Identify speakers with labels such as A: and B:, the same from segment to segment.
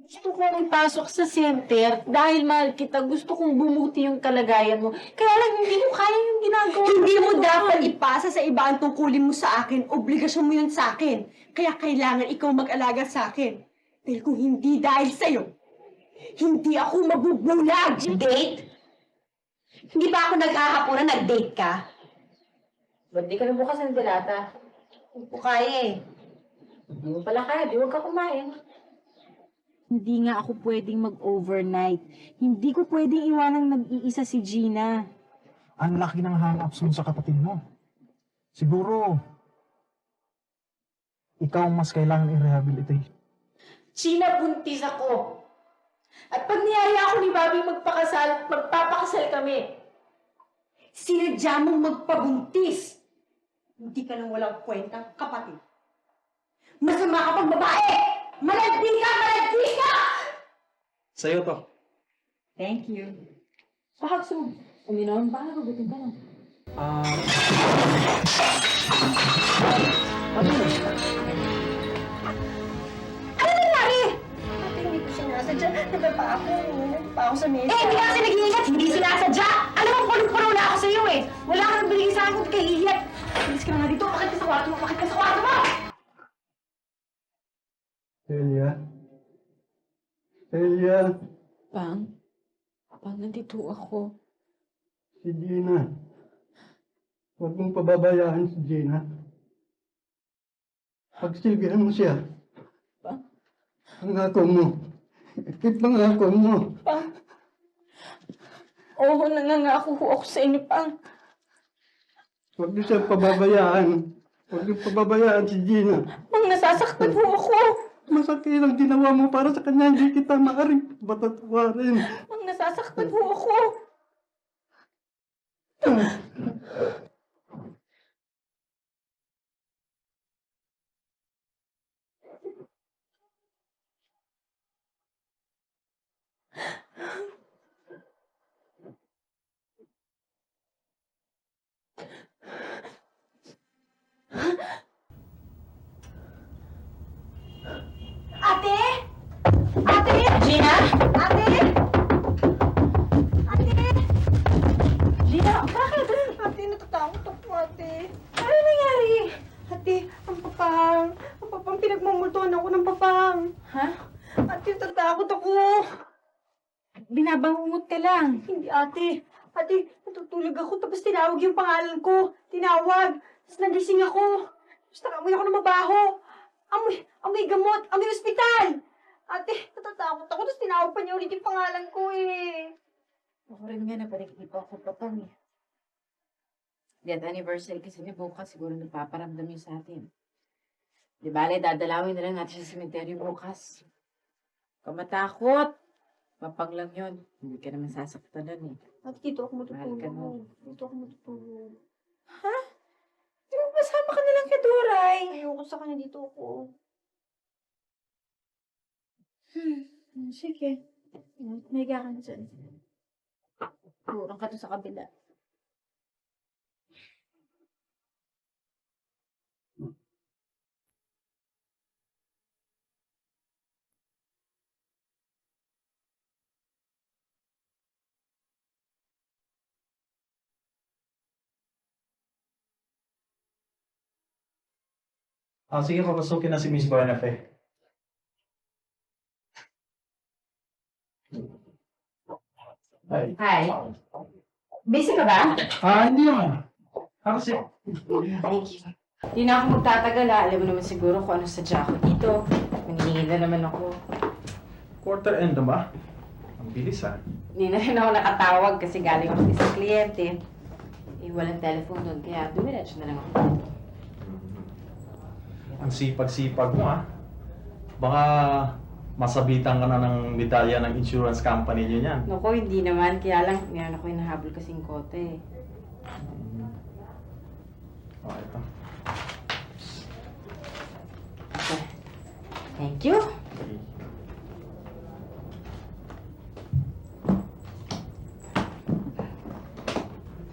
A: Gusto kong ipasok sa center dahil mahal kita. Gusto kong bumuti yung kalagayan mo. Kaya lang hindi mo kaya yung ginagawa mo.
B: Hindi mo dapat ipasa sa iba ang tungkulin mo sa akin. Obligasyon mo yun sa akin. Kaya kailangan ikaw mag-alaga sa akin. Dahil kung hindi dahil sa'yo, hindi ako mabubulag!
C: Date? Hindi ba ako naghahaponan, nag-date ka?
A: Ba't di ka nabukas ng dilata?
C: Hindi ko kaya eh.
A: Hindi mo pala kaya, di huwag ka kumain. Hindi nga ako pwedeng mag-overnight. Hindi ko pwedeng iwanang nag-iisa si Gina.
D: Ang laki ng hang-ups mo sa kapatid mo. Siguro, ikaw ang mas kailangan i-rehabilitate.
A: Gina, buntis ako. At pag niyaya ako ni Bobby magpapakasal kami.
B: Sinadya mong magpabuntis. Hindi ka lang walang kwentang kapatid. Masama ka pang babae! Malandi ka! Malandi ka!
D: Sa'yo to.
A: Thank you. Baka gusto mo uminom? Baka nagugutin ka na.
B: Ano nangyari? Ate, hindi ko sinasadya. Nababa ako. Nababa ako sa mesa. Eh, hindi ka kasi nag-iingat. Hindi sinasadya. Alam mo, punong-puno na ako sa iyo eh. Wala ka nang binigay sa akin kung kahihiyat. Alis ka na nga dito. Bakit ka sa kwarto mo? Bakit ka sa kwarto mo?
D: Elia? Elia?
A: Pang, nandito ako.
D: Si Gina. Huwag mong pababayaan si Gina. Pagsilbihan mo siya. Pangako mo. Ipangako mo.
A: Oo, nangangako ako sa inyo, Pang.
D: Huwag niyo siya pababayaan. Huwag niyo pababayaan si Gina.
A: Pang, nasasaktan po ako.
D: Masakit ang ginawa mo para sa kanya. Hindi kita maaaring patatawarin.
A: Pang, nasasaktan po ako.
B: Ate! Ate!
A: Gina?
B: Ate! Ate!
A: Gina, bakit?
B: Ate, natatakot ako, ate.
A: Ano nangyari?
B: Ate, ang papang pinagmumultuhan ako ng papang.
A: Ha?
B: Ate, natatakot ako.
A: Binabangungot ka lang.
B: Hindi, ate. Ate, natutulog ako tapos tinawag yung pangalan ko. Tinawag. Tapos nagising ako. Tapos nakamoy ako ng mabaho. Amoy gamot. Amoy ospital. Ate, natatakot ako. Tapos tinawag pa niya ulit yung pangalan ko eh.
A: Ako rin nga, napanikip ako papang eh. Death anniversary kasi niya bukas, siguro napaparamdam yun sa atin. Di bale, dadalawin na lang natin sa cemetery bukas. Kamatakot! Mapang lang yun. Hindi ka naman sasaktan nun eh.
B: Ate, dito ako
A: Mahal ka
B: matutulog.
A: nun.
B: Dito ako matutulog.
A: Ha? Di mo basama ka na lang kay Duray?
B: Ayoko sa kanya, dito ako.
A: Sige. May ka ka dyan. Kurang ka to sa kabila.
D: Sige, papasukin na si Miss Barnafe. Ay.
C: Hi. Busy ka ba?
D: Hindi naman. Kasi,
C: Thank you.
A: Hindi na ako magtatagal ha. Alam mo naman siguro kung ano sadya ako dito. Maningin na naman ako.
D: quarter end na ba? Ang bilis
A: Hindi na rin ako nakatawag kasi galing ako sa kliyente. Eh, walang telephone doon, kaya dumiretso na lang ako.
D: Ang sipag-sipag mo Baka masabitan ka na ng medalya ng insurance company niyo niyan.
A: Naku, hindi naman. Kaya lang, meron ako hinahabol kasing kote eh.
D: Ito.
A: Okay. Thank you.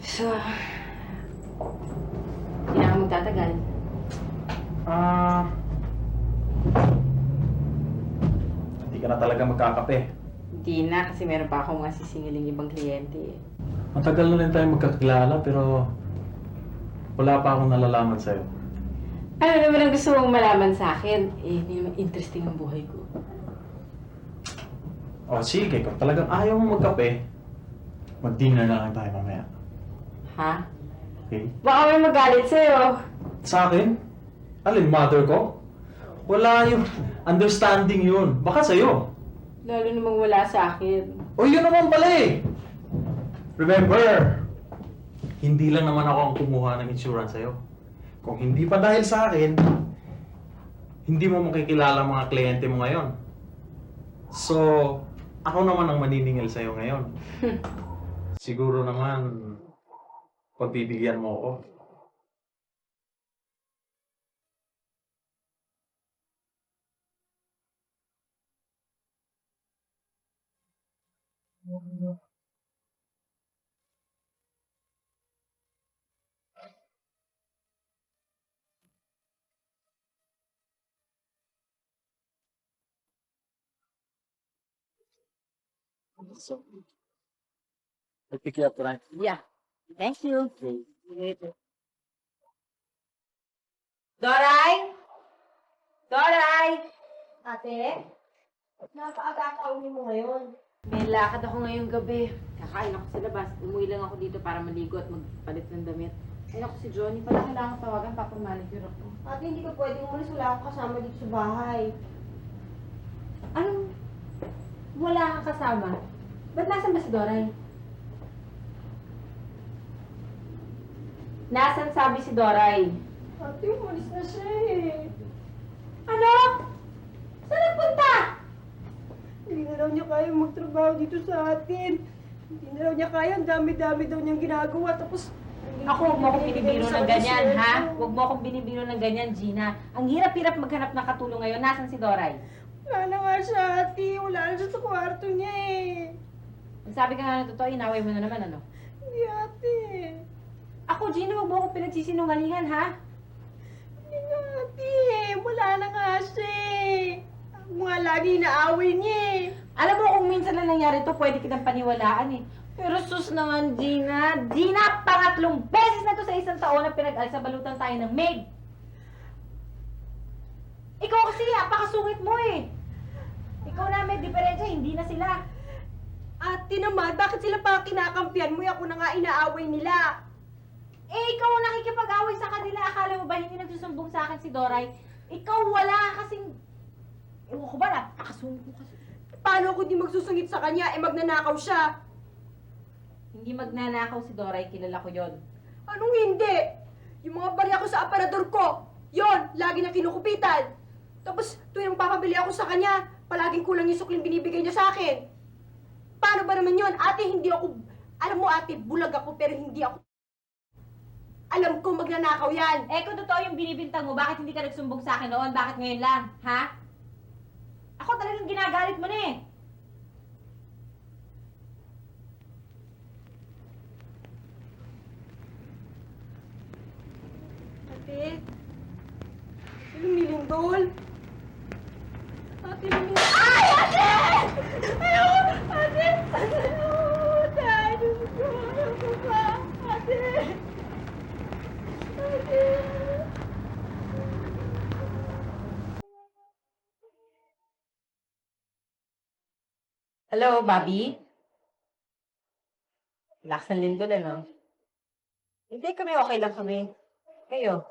A: So, hindi na ako magtatagal.
D: Hindi ka ka na talaga magkakape.
A: Hindi na, kasi meron pa akong masisingiling ibang kliyente eh.
D: Matagal na rin tayo magkakilala pero wala pa akong nalalaman sa'yo.
A: Ano naman ang gusto mong malaman sa akin? Eh, hindi naman interesting ang buhay ko.
D: O sige, kung talagang ayaw mo magkape, mag-dinner na lang tayo mamaya.
A: Ha?
D: Okay?
A: Baka may magalit sa'yo.
D: Sa akin? Alin, mother ko? Wala yung understanding yun. Baka sa'yo.
A: Lalo namang wala sa akin.
D: O yun naman pala eh. Remember, hindi lang naman ako ang kumuha ng insurance sa'yo. Kung hindi pa dahil sa akin, hindi mo makikilala ang mga kliyente mo ngayon. So, ako naman ang maniningil sa'yo ngayon. Siguro naman, pagbibigyan mo ako. So, I'll pick you up tonight.
A: Yeah. Thank you. Doray? Doray!
B: Ate? Napaaga ka uwi mo ngayon.
A: May lakad ako ngayong gabi. Kakain ako sa labas. Umuwi lang ako dito para maligo at magpalit ng damit. Ayun ako si Johnny. Pala kailangan tawagan. Papamanicure ako.
B: Ate, hindi ka pwedeng umalis. Wala akong kasama dito sa bahay.
A: Anong wala kang kasama? Ba't nasan ba si Doray? Nasan sabi si Doray?
B: Ate, umalis na siya eh.
A: Ano? Saan nagpunta?
B: Hindi na raw niya kaya magtrabaho dito sa atin. Hindi na raw niya kaya. Ang dami-dami daw niyang ginagawa. Tapos,
A: Ako, huwag mo akong binibiro ng ganyan, ha? Huwag mo akong binibiro ng ganyan, Gina. Ang hirap-hirap maghanap ng katulong ngayon. Nasan si Doray?
B: Wala na nga siya, ate. Wala na siya sa kwarto niya eh.
A: Magsabi ka nga ng totoo, inaway mo na naman, ano?
B: Hindi, ate.
A: Ako, Gina, huwag mo akong pinagsisinungalingan, ha?
B: Hindi nga, ate. Wala na nga siya eh. Ako nga lagi inaaway niya eh.
A: Alam mo, kung minsan lang nangyari to, pwede kitang paniwalaan, eh. Pero sus naman, Gina. Gina, pangatlong beses na to sa isang taon na pinag-alsabalutan tayo ng maid. Ikaw kasi, apakasungit mo, eh. Ikaw na may diferensya, hindi na sila.
B: Ate naman, bakit sila pa kinakampihan mo? Ako na nga inaaway nila.
A: Eh, ikaw ang nakikipag-away sa kanila. Akala mo ba hindi nagsusumbong sa akin si Doray? Ikaw wala kasing... Ewan ko ba, napakasungit mo kasi.
B: Paano ako di magsusungit sa kanya? Eh, magnanakaw siya.
A: Hindi magnanakaw si Doray, kilala ko yon.
B: Anong hindi? Yung mga barya ko sa aparador ko, yon, lagi na kinukupitan. Tapos, tuwing papabili ako sa kanya, palaging kulang yung sukling binibigay niya sa akin. Paano ba naman yon? Ate, hindi ako... Alam mo, ate, bulag ako, pero hindi ako... Alam ko magnanakaw yan.
A: Eh, kung totoo yung binibintang mo, bakit hindi ka nagsumbong sa akin noon? Bakit ngayon lang? Ha? Ako talagang ginagalit mo na eh.
B: Ate, lumilindol. Ate, lumilindol. Ay, ate! Ayoko! Ate! Ate! Diyos ko! Ayoko pa! Ate! Ate!
A: Hello, Bobby? Relax ng lindol, ano? Hindi kami, okay lang kami. Kayo?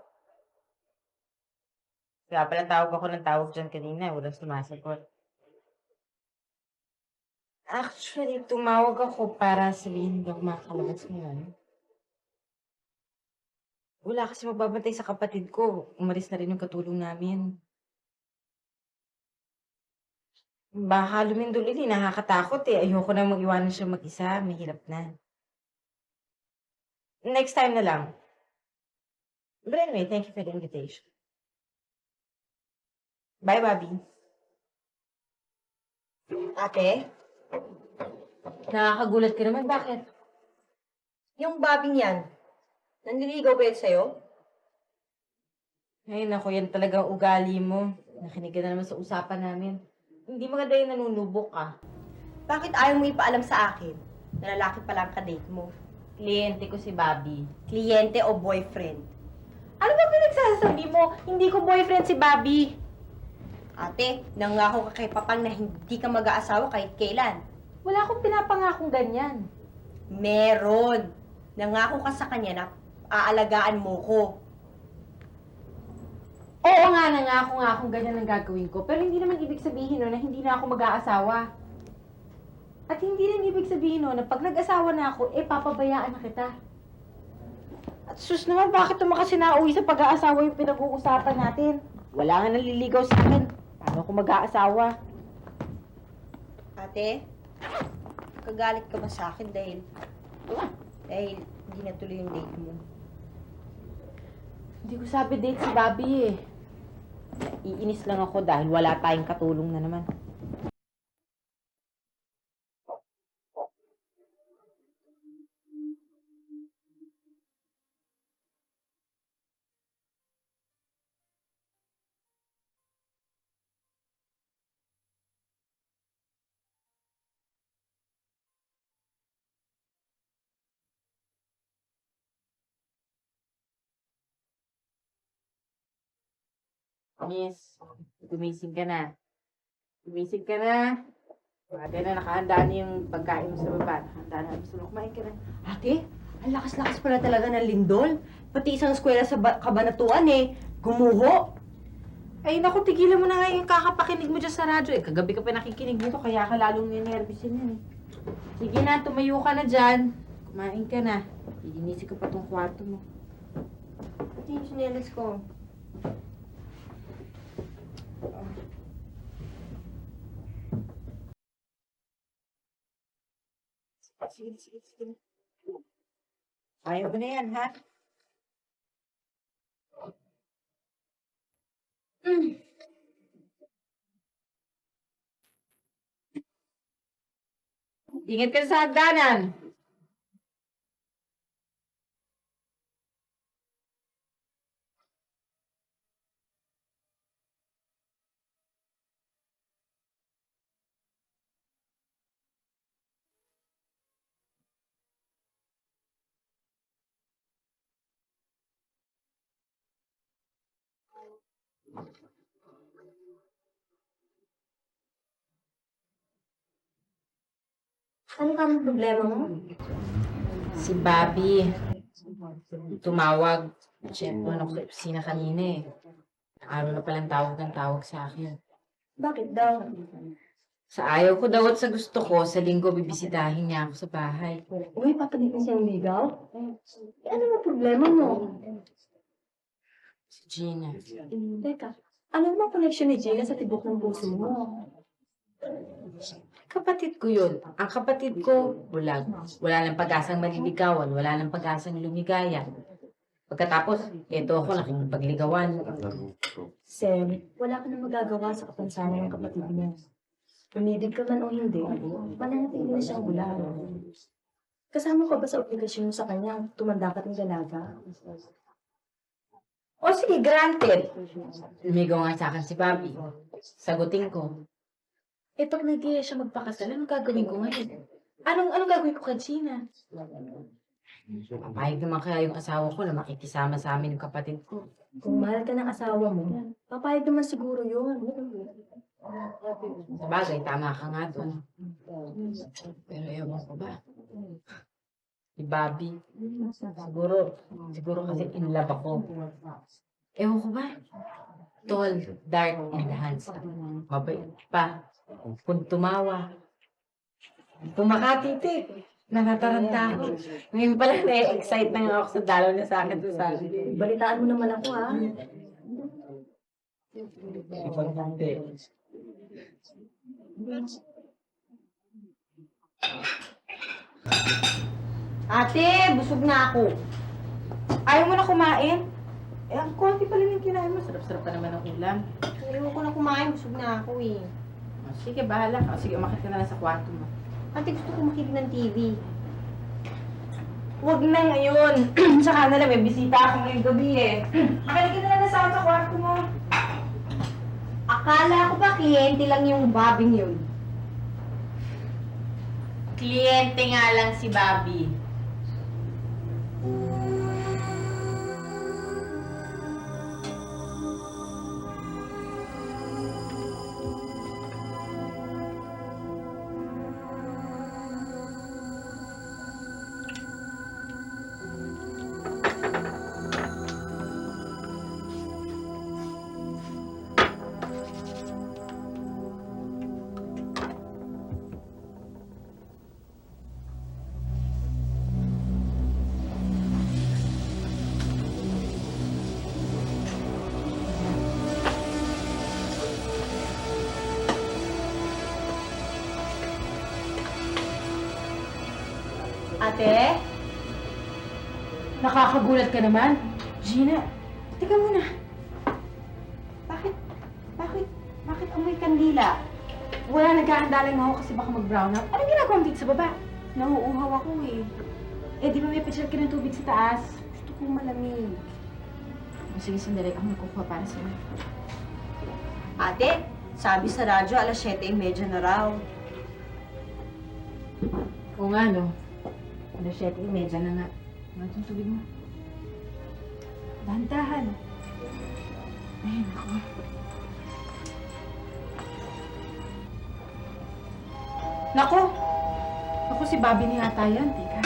A: Kaya pala tawag ako ng tawag dyan kanina, walang sumasagot. Actually, tumawag ako para sabihin hindi ako makakalabas ngayon. Wala kasi magbabantay sa kapatid ko. Umalis na rin yung katulong namin. Baka lumindol ulit, nakakatakot eh. Ayoko na mag-iwanan siya mag-isa, mahirap na. Next time na lang. But anyway, thank you for the invitation. Bye, Bobby.
B: Ate,
A: Nakakagulat ka naman, bakit?
B: yung babing yan, nanliligaw ba yun sa'yo?
A: Ay, naku, yan talaga ang ugali mo. Nakinig ka na naman sa usapan namin. Hindi maganda yung nanunubok ka.
C: Bakit ayaw mo ipaalam sa akin na lalaki pa lang ka-date mo?
A: Kliyente ko si Bobby.
C: Kliyente o boyfriend? Ano ba pinagsasabi mo? Hindi ko boyfriend si Bobby. Ate, nangako ka kay Papang na hindi ka mag-aasawa kahit kailan.
A: Wala akong pinapangakong ganyan.
C: Meron. Nangako ka sa kanya na aalagaan mo ko.
A: Oo nga, nangako nga akong ganyan ang gagawin ko. Pero hindi naman ibig sabihin no, na hindi na ako mag-aasawa. At hindi rin ibig sabihin no, na pag nag-asawa na ako, papabayaan na kita. At sus naman, bakit naman kasi nauwi sa pag-aasawa yung pinag-uusapan natin? Wala nga naliligaw sa akin. Paano ako mag-aasawa?
C: Ate, kagalit ka ba sa akin dahil hindi natuloy yung date mo?
A: Hindi ko sabi date si Bobby eh. Iinis lang ako dahil wala tayong katulong na naman. Miss, gumising ka na. Gumising ka na. Ate na, nakahanda na yung pagkain mo sa baba. Nakahanda na. Gusto mo kumain ka na.
C: Ate, ang lakas-lakas pala talaga ng lindol. Pati isang eskwela sa kabanatuan gumuho.
A: Ay, naku, tigilan mo na nga yung kakapakinig mo dyan sa radyo. Kagabi ka pa nakikinig dito, kaya ka lalong ninervisin yan eh. Sige na, tumayo ka na dyan. Kumain ka na. Lilinisin ko pa tong kwarto mo.
C: Ate, yung sinelas ko.
A: Sige. Ayaw ko na yan, ha? Ingat ka sa hagdanan.
C: Ano ka ang problema mo?
A: Si Bobby, tumawag. Siyempre, ako sa opisina kanina eh. Araw na palang tawag sa akin.
C: Bakit daw?
A: Sa ayaw ko daw at sa gusto ko, sa linggo bibisitahin niya ako sa bahay.
C: Uy, papalitin siyang ligaw? Ano ang problema mo?
A: Si Gina.
C: Teka, ano naman connection ni Gina sa tibok ng puso mo?
A: Kapatid ko yun. Ang kapatid ko, bulag. Wala nang pag-asang maliligawan, wala nang pag-asang lumigaya. Pagkatapos, eto ako nakikipagligawan.
C: Sam, wala ka na magagawa sa kapansanan ng kapatid mo. Umibig ka man o hindi, mananatili na siyang bulag. Kasama ka ba sa obligasyon mo sa kanya tumanda ka ng dalaga?
A: O sige, granted. Lumigaw nga sa akin si Bobby. Sagutin ko. Pag nag-iaya siya magpakasal, anong gagawin ko ngayon? Anong gagawin ko kay Gina? Papayag naman kaya yung asawa ko na makikisama sa amin yung kapatid ko.
C: Kung mahal ka ng asawa mo, papayag naman siguro yun.
A: Sabagay, tama ka nga doon. Pero ewan ko ba? Si Bobby, siguro kasi in love ako. Ewan ko ba? Tall, dark, and handsome. Mabait pa. Kung tumawa. Kung makatitik. Natataranta ako. Ngayon pala na-excite na nga ako sa dalaw na sa akin.
C: Balitaan mo naman ako, ha?
B: Ate, busog na ako.
A: Ayaw mo na kumain? Ang konti pala yung kinain mo. Sarap-sarap pa naman ang ulam.
B: Ayaw ko na kumain, busog na ako eh.
A: Sige, bahala ka. Sige, umakit ka na lang sa kwarto mo.
B: Ate, gusto ko makinig ng TV.
A: Huwag na ngayon. Tsaka na lang, may bisita ako ngayong gabi eh. Makinig ka na lang sa kwarto mo.
B: Akala ko ba kliyente lang yung Bobby yun?
A: Kliyente nga lang si Bobby.
B: Ate?
A: Nakakagulat ka naman.
B: Gina, teka muna. Bakit, bakit amoy kandila?
A: Wala, naghahanda lang ako kasi baka mag-brown out. Anong ginagawa mo dito sa baba?
B: Nauuhaw ako eh.
A: Eh, di ba may pitcher ka ng tubig sa taas?
B: Gusto kong malamig.
A: O, sige, sandali. Ako magkukuha para sa'yo.
B: Ate, sabi sa radyo, alas 7:30 na raw.
A: Oo nga, no? Alas 7:30 na nga. Ano itong tubig mo? Dahan-dahan. Ay, naku. Naku! Naku, si Bobby ni yata yan. Teka.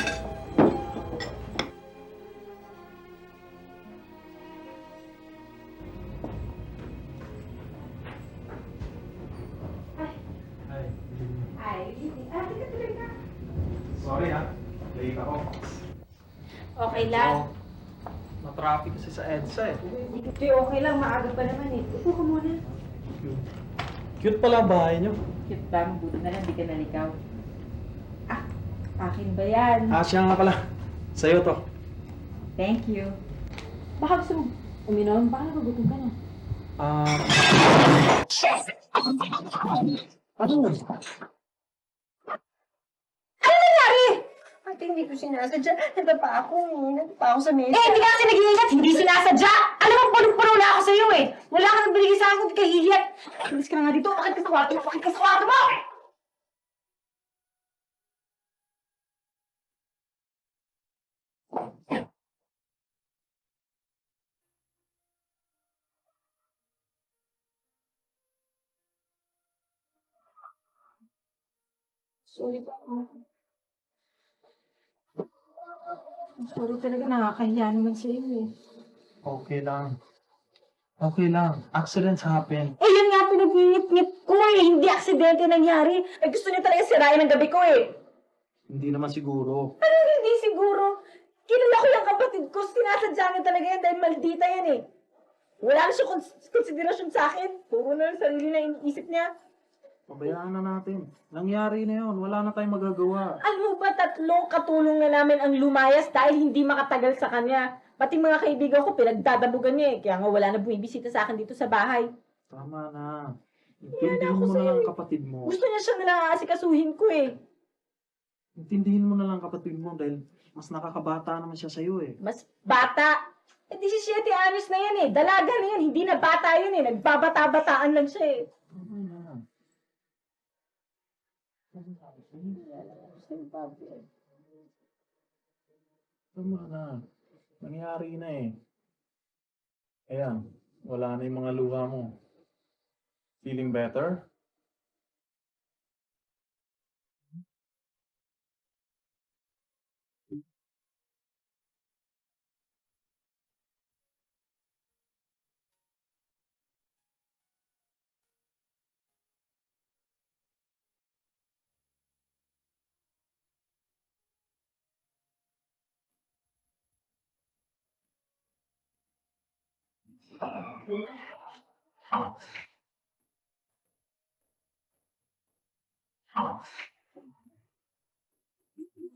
B: Ay, ate ka talaga.
D: Sorry ha. Late ako.
B: Okay lang.
D: Na-traffic kasi sa EDSA eh.
B: Hindi, okay lang. Maaga pa naman eh. Upo ka muna.
D: Cute pala ang bahay niyo.
A: Cute ba? Mabuti na lang, di ka nalikaw. Ah, akin ba yan?
D: Siya nga pala. Sa'yo to.
A: Thank you. Baka gusto mo uminom? Baka nagugutom ka na.
D: Ano?
B: Ano nangyari? Ate, hindi ko sinasadya. Nadapa ako sa mesa. Eh, hindi ka kasi nag-iingat. Hindi sinasadya. Alam mo, punong-puno na ako sa'yo eh. Wala ka nang binigay sa akin kung kahihiyat. Alis ka na nga dito. Bakit ka sa kwarto mo? Bakit ka sa kwarto mo? Sorry pa ako. Sorry talaga, nakakahiya naman sa'yo eh.
D: Okay lang. Okay lang. Accidents happen.
B: Eh, yun nga pinag-ngip-ngip ko eh. Hindi aksidente nangyari. Eh, gusto niya talaga sirayan ang gabi ko eh.
D: Hindi naman siguro.
B: Anong hindi siguro? Kilala ko yung kapatid ko. Sinasadya niya talaga yan dahil maldita yan eh. Wala na siya konsiderasyon sa akin. Puro na lang sarili na iniisip niya.
D: Pabayaan na natin. Nangyari na yun. Wala na tayong magagawa.
B: Alam mo ba, 3 katulong na namin ang lumayas dahil hindi makatagal sa kanya. Pati mga kaibigan ko, pinagdadabugan niya eh. Kaya nga wala na bumibisita sa akin dito sa bahay.
D: Tama na.
B: Yan
D: Intindihin
B: ako
D: mo na
B: sa'yo
D: lang
B: eh.
D: kapatid mo.
B: Gusto niya siya nalang aasikasuhin ko eh.
D: Intindihin mo na lang kapatid mo dahil mas nakakabata naman siya sa'yo eh.
B: Mas bata. Eh, 17 anyos na yan eh. Dalaga na yan. Hindi na bata yun eh. Nagbabata-bataan lang siya eh.
D: Tama na. Tama na. Nangyari na eh. Ayan. Wala na yung mga luha mo. Feeling better?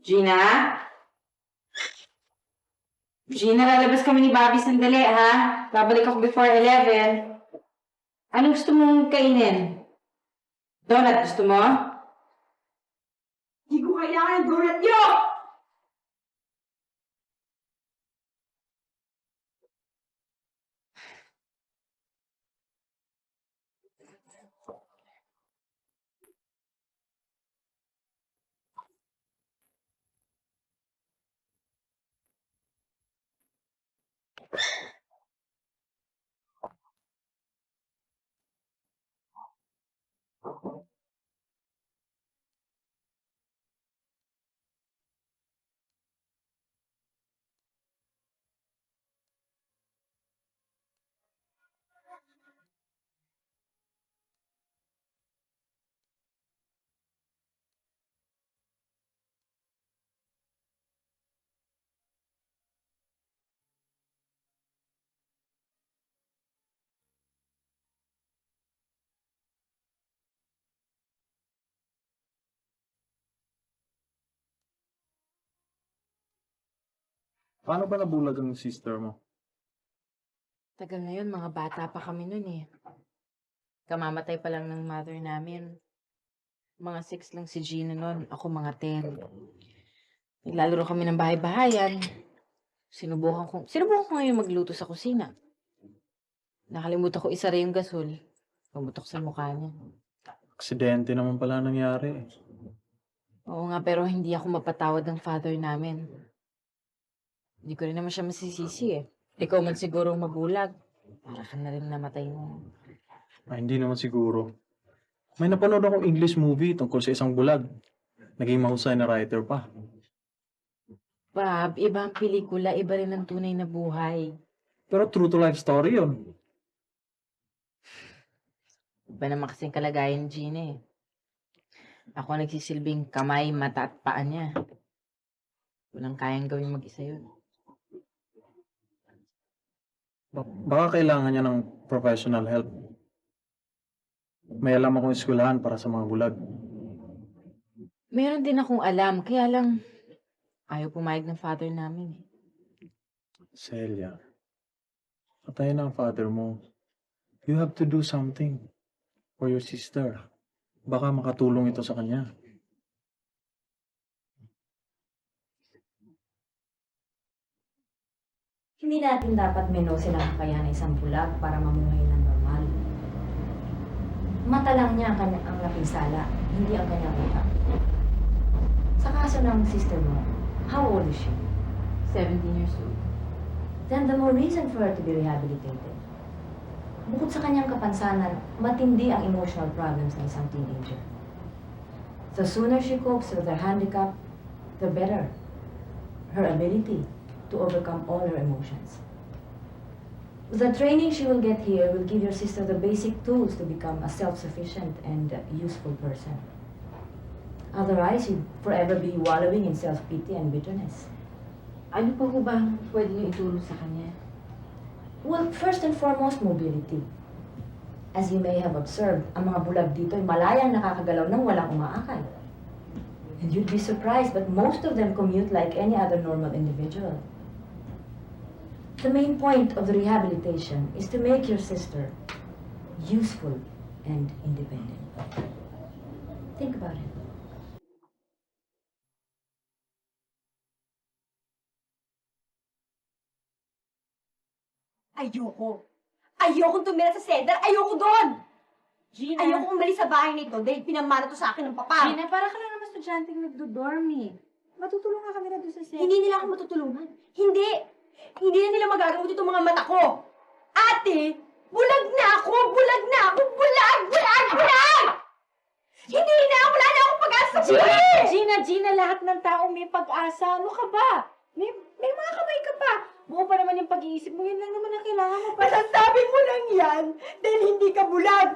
A: Gina? Gina, lalabas kami ni Bobby sandali, ha? Babalik ako before 11. Anong gusto mong kainin? Donut gusto mo?
B: Hindi ko kailangan ng donut niyo!
D: Paano ba nabulag ang sister mo?
A: Tagal na yun, mga bata pa kami nun eh. Kamamatay pa lang ng mother namin. Mga 6 lang si Gina nun, ako mga 10. Naglalaro kami ng bahay-bahayan. Sinubukan ko ngayon magluto sa kusina. Nakalimutan ko isara yung gasol. Pumutok sa mukha niya.
D: Aksidente naman pala nangyari.
A: Oo nga, pero hindi ako mapatawad ng father namin. Hindi ko rin naman siya masisisi eh. Ikaw man siguro mabulag. Para ka na rin namatay mo.
D: Ay, hindi naman siguro. May napanood akong English movie tungkol sa isang bulag. Naging mahusay na writer pa.
A: Bob, iba ang pelikula, iba rin ang tunay na buhay.
D: Pero true to life story yun.
A: Iba naman kasing kalagayan, Gina eh. Ako nagsisilbing kamay, mata at paa niya. Walang kayang gawin mag-isa yun.
D: Baka kailangan niya ng professional help. May alam akong eskwelahan para sa mga bulag.
A: Meron din akong alam, kaya lang ayaw pumayag ng father namin eh.
D: Celia, patay na ang father mo. You have to do something for your sister. Baka makatulong ito sa kanya.
C: Hindi natin dapat minose ng kakayahan ng isang bulag para mamuhay ng normal. Mata lang niya ang napinsala, hindi ang kanyang utak. Sa kaso ng sister mo, how old is she?
A: 17 years old.
C: Then the more reason for her to be rehabilitated. Bukod sa kanyang kapansanan, matindi ang emotional problems ng isang teenager. The sooner she copes with her handicap, the better her ability to overcome all her emotions. The training she will get here will give your sister the basic tools to become a self-sufficient and useful person. Otherwise, you'd forever be wallowing in self-pity and bitterness.
A: Ano pa po ba pwede niyo itulong sa kanya?
C: Well, first and foremost, mobility. As you may have observed, ang mga bulag dito ay malayang nakakagalaw ng walang umaakay. And you'd be surprised, but most of them commute like any other normal individual. The main point of the rehabilitation is to make your sister useful and independent. Think about it.
B: Ayoko. Ayokong tumira sa cedar. Ayoko doon.
A: Gina!
B: Ayoko umalis sa bahay nito dahil pinamana to sa akin ng papa.
A: Gina, para ka lang naman estudyanteng nagdo-dorm eh. Matutulungan ka nila doon sa set.
B: Hindi nila ako matutulungan. Hindi. Hindi na nila magagamot itong mga mata ko. Ate, bulag na ako! Bulag na ako! Bulag! Bulag! Bulag! Hindi na! Wala na akong pag-asa!
A: Gina, lahat ng tao may pag-asa. Ano ka ba? May mga kamay ka pa. Buo pa naman yung pag-iisip mo. Yun lang naman ang kailangan mo.
B: Masasabi mo lang yan dahil hindi ka bulag.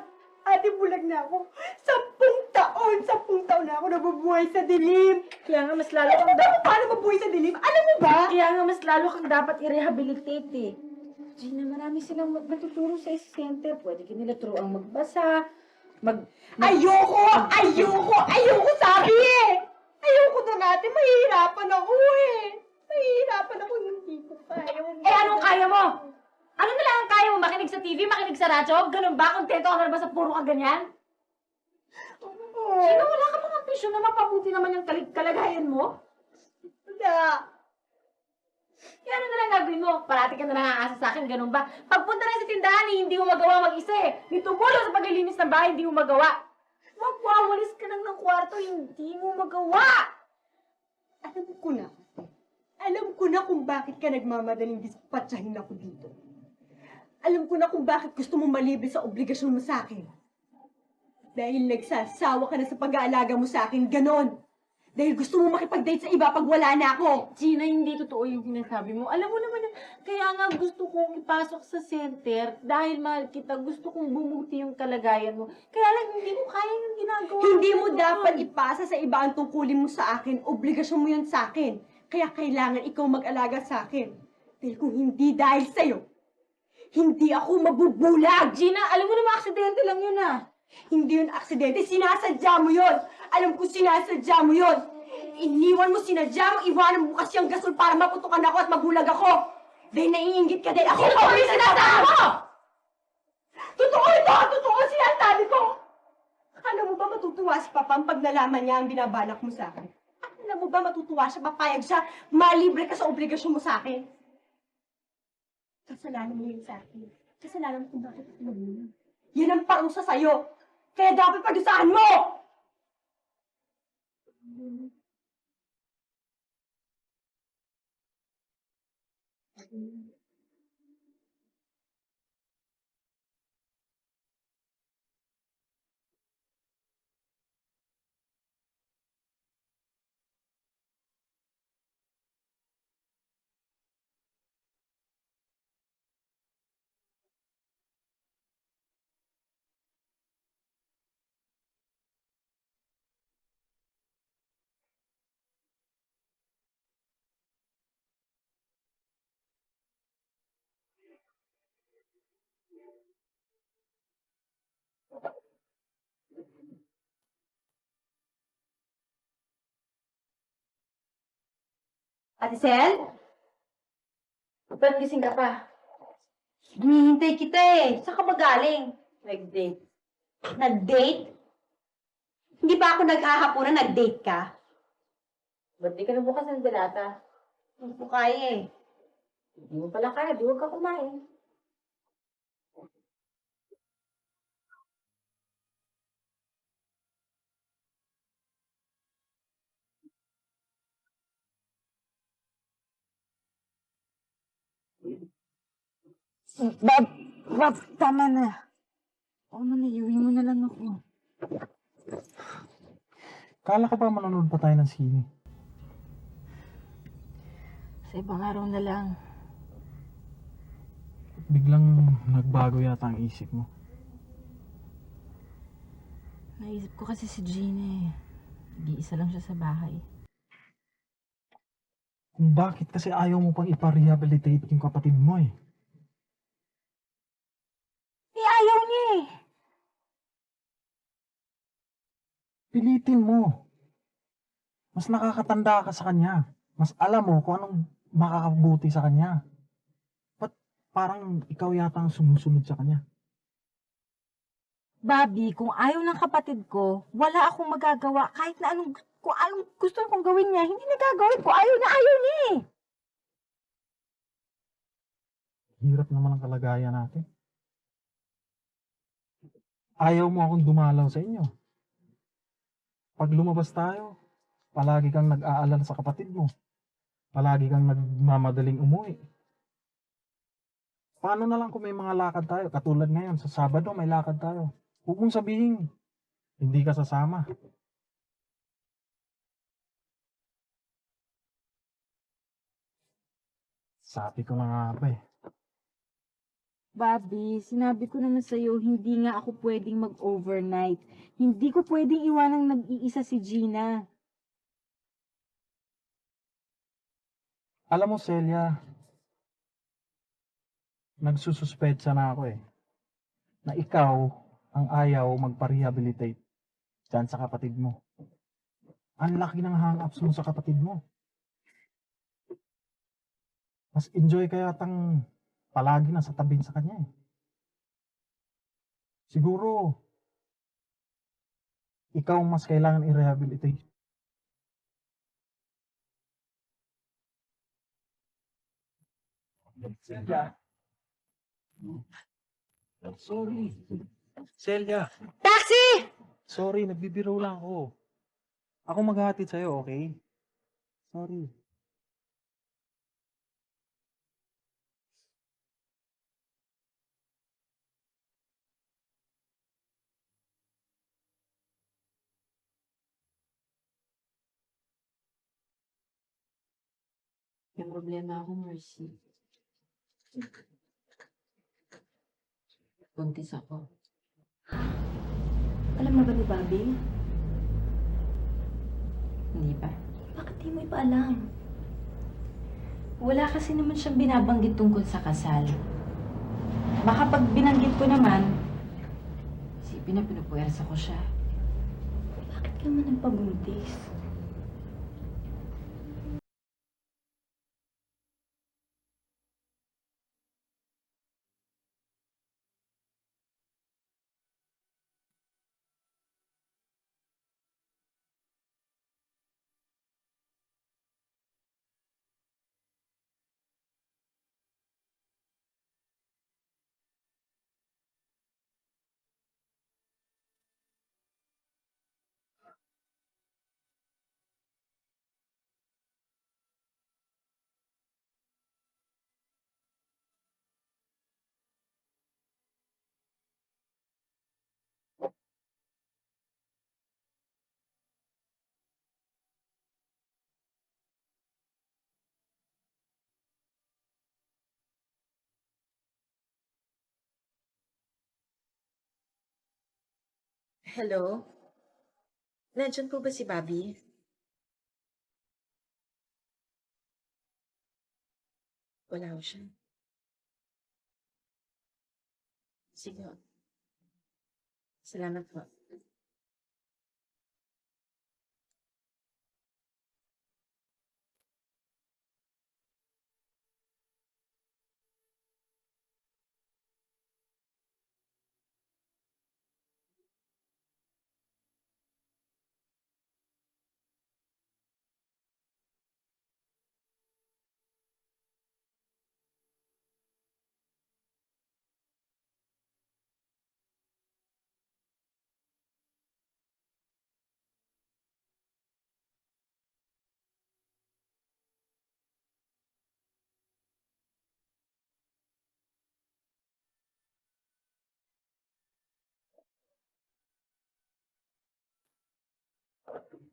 B: Ate, bulag na ako. 10 taon na ako nabubuhay sa dilim.
A: Kaya nga mas lalo
B: Alam
A: kang
B: mo ba kung paano mabuhay sa dilim? Alam mo ba?
A: Kaya nga mas lalo kang dapat i-rehabilitate eh. Gina, marami silang matuturo sa center. Pwede ka nila turuang magbasa,
B: Ayoko! Ayoko sabi eh! Ayoko doon ate. Mahihirapan ako eh. Mahihirapan ako. Hindi ko kaya.
C: Eh, anong kaya mo? Ano na lang ang kaya mo? Makinig sa TV? Makinig sa radyo? Ganun ba? Kontento ka na ba sa puro ka ganyan? Sino, wala ka pang ambisyon na mapabuti naman yung kalagayan mo?
B: Wala.
C: Eh, ano na lang gagawin mo? Parati ka na lang aasa sa akin, ganun ba? Pagpunta na sa tindahan, hindi mo magawa mag-isa eh. Dito bulo sa paglilinis ng bahay, hindi mo magawa. Magwawalis ka lang ng kwarto, hindi mo magawa.
B: Alam ko na. Alam ko na kung bakit ka nagmamadaling dispatchahin ako dito. Alam ko na kung bakit gusto mo malibre sa obligasyon mo sa akin. Dahil nagsasawa ka na sa pag-aalaga mo sa akin, ganon. Dahil gusto mo makipag-date sa iba pag wala na ako.
A: Gina, hindi totoo yung sinasabi mo. Alam mo naman, kaya nga gusto kong ipasok sa center dahil mahal kita, gusto kong bumuti yung kalagayan mo. Kaya lang, hindi ko kaya yung ginagawa.
B: Hindi mo dapat ipasa sa iba ang tungkulin mo sa akin. Obligasyon mo yun sa akin. Kaya kailangan ikaw mag-alaga sa akin. Dahil kung hindi dahil sa'yo, hindi ako mabubulag.
A: Gina, alam mo naman, aksidente lang yun ah.
B: Hindi yun aksidente, sinasadya mo yun. Alam ko sinasadya mo yun. Iniwan mo, sinadya mo, iwanan mo kasi ang gasol para maputukan ako at mabulag ako. Dahil naiingit ka dahil ako pa rin sinasabi mo! Totoo ito! Totoo sinasabi ko! Alam mo ba matutuwa si Papa pag nalaman niya ang binabalak mo sa akin? Alam mo ba matutuwa siya, papayag siya, malibre ka sa obligasyon mo sa akin? Kasalanan mo yun sa akin. Kasalanan mo kung bakit ako nagmuna. Yan ang parusa sa'yo. Kaya dapat pag-usahan mo! Ate Sel?
A: Ba't gising ka pa?
B: Hinihintay kita eh. Saan ka ba galing?
A: Nag-date.
B: Nag-date? Hindi ba ako nag-ahapunan, nag-date ka?
A: Ba't di ka nabukas ng delata?
B: Hindi ko kaya eh.
A: Hindi mo pala kaya, di huwag ka kumain. Bab, tama na. Oo na, iuwi mo na lang ako.
D: Kala ko ba manonood pa tayo ng sine?
A: Sa ibang araw na lang.
D: Biglang nagbago yata ang isip mo.
A: Naisip ko kasi si Gina eh. Nag-iisa lang siya sa bahay.
D: Kung bakit kasi ayaw mo pang ipa-rehabilitate yung kapatid mo eh.
A: Ayaw niya eh.
D: Pilitin mo. Mas nakakatanda ka sa kanya. Mas alam mo kung anong makakabuti sa kanya. Ba't parang ikaw yata ang sumusunod sa kanya?
A: Bobby, kung ayaw ng kapatid ko, wala akong magagawa. Kahit na kung anong gusto kong gawin niya, hindi na gagawin ko. Ayaw niya eh.
D: Hirap naman ang kalagayan natin. Ayaw mo akong dumalaw sa inyo. Pag lumabas tayo, palagi kang nag-aalala sa kapatid mo. Palagi kang nagmamadaling umuwi. Paano na lang kung may mga lakad tayo? Katulad ngayon, sa Sabado may lakad tayo. Huwag mong sabihin, hindi ka sasama. Sabi ko na nga ba eh.
A: Bobby, sinabi ko naman sa'yo, hindi nga ako pwedeng mag-overnight. Hindi ko pwedeng iwanang nag-iisa si Gina.
D: Alam mo, Celia, nagsususpecha na ako eh. Na ikaw ang ayaw magpa-rehabilitate dyan sa kapatid mo. Ang laki ng hang-ups mo sa kapatid mo. Mas enjoy kaya tang palagi na sa tabi sa kanya eh. Siguro, ikaw ang mas kailangan i-rehabilitate. Celia. Sorry. Celia.
B: Taxi!
D: Sorry, nagbibiro lang ako. Ako maghahatid sa'yo, okay? Sorry.
A: May problema ako, Mercy. Buntis ako.
C: Alam mo ba ni Bobby?
A: Hindi ba?
C: Bakit di mo ipaalam?
A: Wala kasi naman siyang binabanggit tungkol sa kasal. Baka pag binanggit ko naman, isipin na pinupuwersa ko siya.
C: Bakit ka naman nagpabuntis?
E: Hello? Nandiyan po ba si Bobby? Wala ko siya. Sige ho. Salamat po.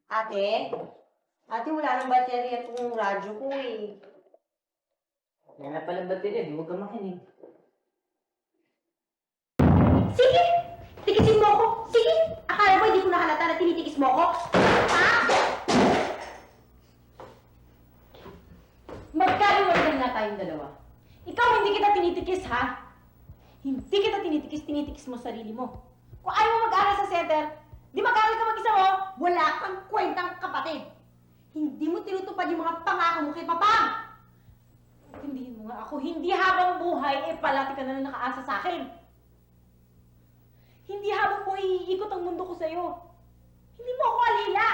B: Ate? Ate, wala nang baterya itong radyo ko eh.
A: Wala na palang baterya, huwag ka makinig.
B: Sige! Tikisin mo ako! Sige! Akala mo hindi ko nakalata na tinitikis mo ako? Ha?
A: Magkaliwag na tayong dalawa.
B: Ikaw hindi kita tinitikis, ha? Hindi kita tinitikis, tinitikis mo sarili mo. Kung ayaw mo mag-aral sa center, di mag-aral ka mag-isa mo, wala kang kwentang kapatid. Hindi mo tinutupad yung mga pangako mo kay Papa. Intindihin mo nga ako, hindi habang buhay, eh palati ka na lang nakaasa sa akin. Hindi habang buhay, iikot ang mundo ko sa'yo. Hindi mo ako alila.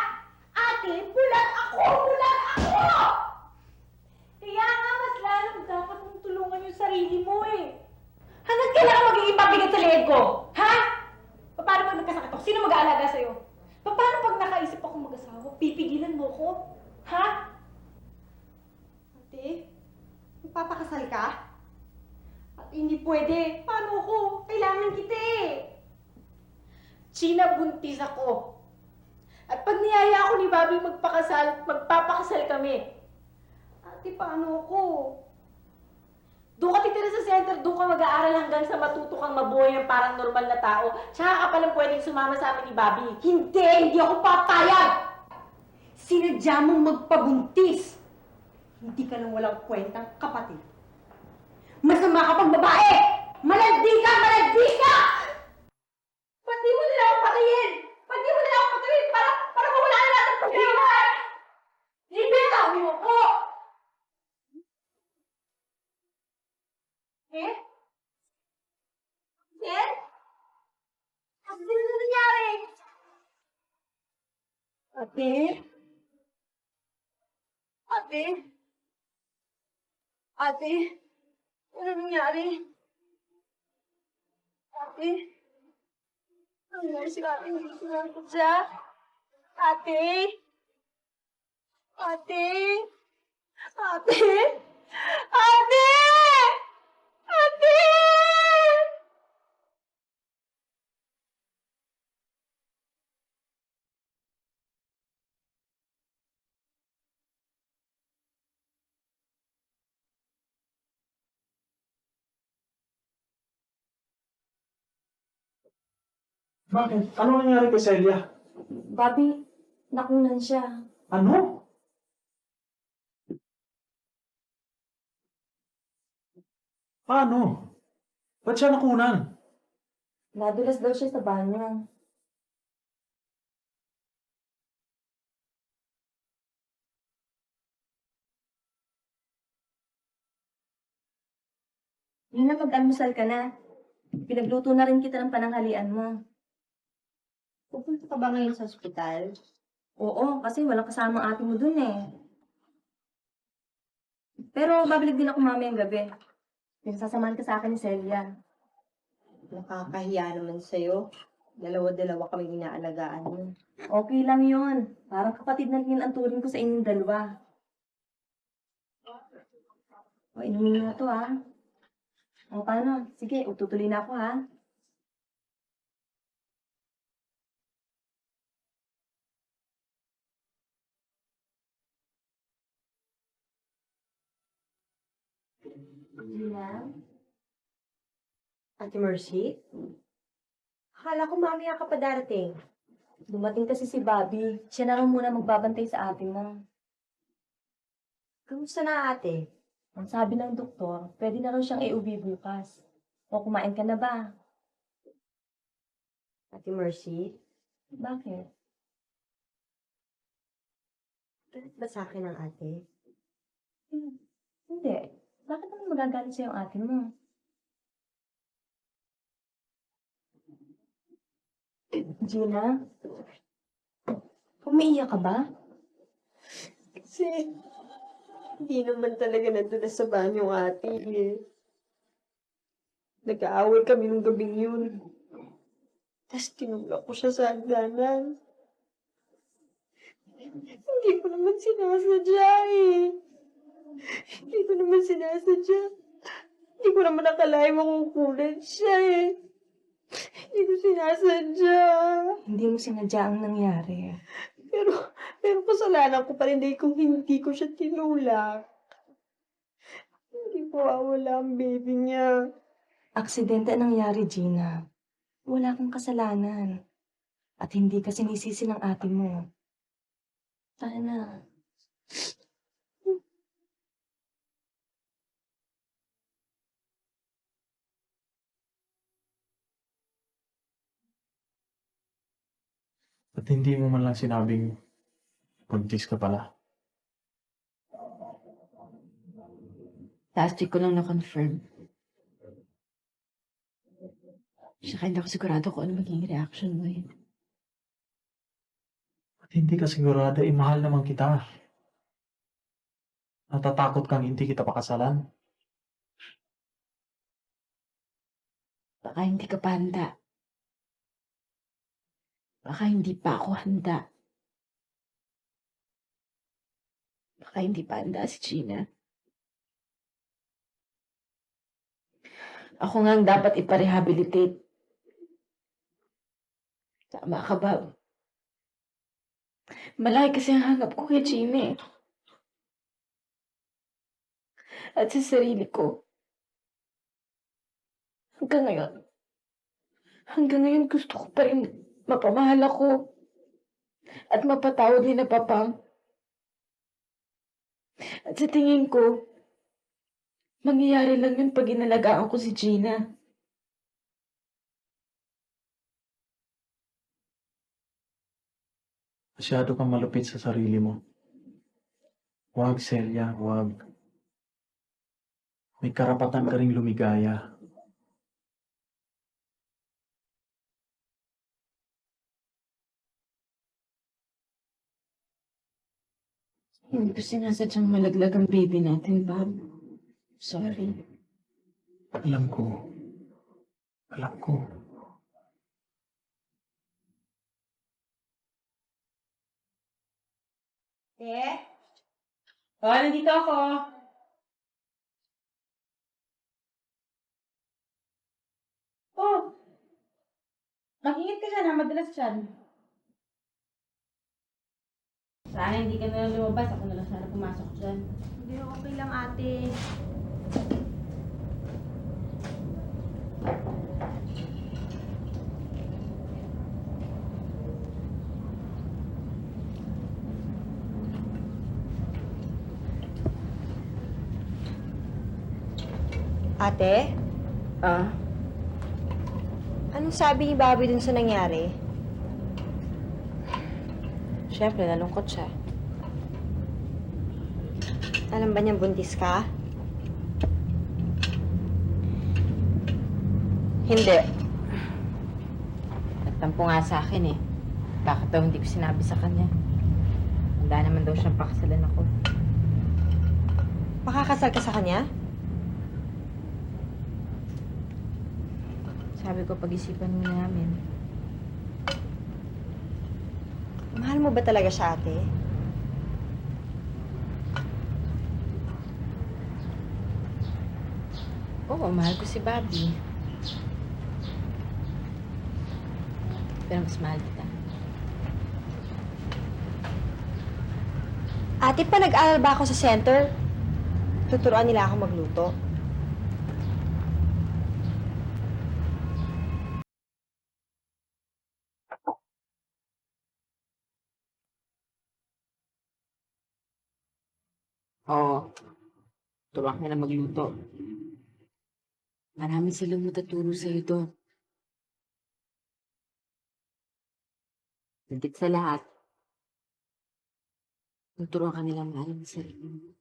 B: Ate, bulag ako! Bulag ako! Kaya nga, mas lalong dapat mong tulungan yung sarili mo eh. Hanggang kailan ka magiging pabigat sa leeg ko? Ha? Paano pag nagkasakit ako? Sino mag-aalaga sa'yo? Paano pag nakaisip ako mag-asawa? Pipigilan mo ko? Ha? Ate, magpapakasal ka? At hindi pwede. Paano ako? Kailangan kita eh. China, buntis ako. At pag niyaya ako ni Bobby magpakasal, magpapakasal kami. Ate, paano ako? Doon ka titira sa center, doon ka mag-aaral hanggang sa matuto kang mabuhay ng parang normal na tao. Tsaka ka palang pwedeng sumama sa amin ni Bobby. Hindi ako papayag! Sinadya mong magpabuntis. Hindi ka lang walang kwentang kapatid. Masama ka pang babae! Malandi ka! Malandi ka! Pati mo nila ako patayin! Pati mo nila ako patayin para mawala na lahat ng problema! Libitaw mo ako! Eh? Eh? Ano na nangyari? Ate? Ate? Ate? Ano nangyari? Ate? Ano nangyari si ate? Hindi ko nakakot siya. Ate? Ate? Ate? Ate! Ate!
D: Bakit? Ano nangyari kay Celia?
C: Bobby, nakunan siya.
D: Ano? Paano? Ba't siya nakunan?
C: Nadulas daw siya sa banyo. Yun na, mag-almusal ka na. Pinagluto na rin kita ng pananghalian mo.
B: Pupunta ka ba ngayon sa ospital?
C: Oo, kasi walang kasama ang ate mo dun eh. Pero babalik din ako mamayang gabi. Nagsasamahan ka sa akin ni Celia.
B: Nakakahiya naman sa'yo. Dalawa-dalawa kami inaalagaan mo.
C: Okay lang yun. Parang kapatid na rin ang turing ko sa inyong dalawa. O, inumin mo na to ha. O, paano? Sige, tutuloy na ako ha. Gina?
B: Ate Mercy? Akala ko mamaya ka pa darating.
C: Dumating kasi si Bobby. Siya na raw muna magbabantay sa atin mo.
B: Kamusta na ate?
C: Ang sabi ng doktor, pwede na raw siyang iuwi bukas. O, kumain ka na ba?
B: Ate Mercy?
C: Bakit?
B: Galit ba sa akin ang ate?
C: Hindi. Bakit naman magagalit sa'yo ang ate mo? Gina? Umiiyak ka ba?
B: Kasi, hindi naman talaga nandun sa banyo ang ate eh. Nag-aaway kami nung gabing yun. Tapos tinulak ko siya sa hagdanan. Hindi ko naman sinasadya eh. Hindi ko naman sinasadya. Hindi ko naman akalain makukulan siya eh. Hindi ko sinasadya.
C: Hindi mo sinadya ang nangyari.
B: Pero kasalanan ko pa rin dahil kung hindi ko siya tinulak. Hindi ko wala ang baby niya.
C: Aksidente ang nangyari, Gina. Wala kang kasalanan. At hindi ka sinisisi ng ate mo. Tara na.
D: At hindi mo man lang sinabing buntis ka pala.
A: Last week ko lang na-confirm. Saka hindi ako sigurado kung ano magiging reaction mo eh.
D: At hindi ka sigurado, mahal naman kita. Natatakot kang hindi kita pakasalan.
A: Baka hindi ka pa handa. Baka hindi pa ako handa. Baka hindi pa handa si Gina. Ako nga ang dapat iparehabilitate. Tama ka ba? Malaki kasi ang hanap ko kay Gina eh. At sa sarili ko. Hanggang ngayon gusto ko pa rin mapamahal ako at mapatawad ni na Papang. At sa tingin ko, mangyayari lang yun pag inalagaan ko si Gina.
D: Masyado kang malupit sa sarili mo. Huwag, Celia, huwag. May karapatan ka ring lumigaya.
A: Hindi ko sinasadyang malaglag ang baby natin, Bob. Sorry.
D: Alam ko. Alam ko.
E: Nandito ako. Oh, mag-ingat ka dyan ha, madalas dyan. Sana hindi ka na lumabas, ako na lang sana pumasok dyan.
B: Hindi, okay lang ate. Ate,
A: Ah?
B: anong sabi ni Bobby dun sa nangyari?
A: Siyempre, nalungkot siya.
B: Alam ba niyang buntis ka?
A: Hindi. Nagtampo nga sa akin eh. Bakit daw hindi ko sinabi sa kanya? Handa naman daw siyang pakasalan ako.
B: Makakasal ka sa kanya?
A: Sabi ko, pag-isipan muna namin.
B: Mahal mo ba talaga siya, ate?
A: Oo, mahal ko si Bobby. Pero mas mahal kita.
B: Ate, pa nag-aral ba ako sa center? Tuturuan nila ako magluto.
A: Oo. Turuan ka na magluto. Marami silang matuturo sa'yo doon. Higit sa lahat, tuturuan ka nilang mahal ang sarili mo.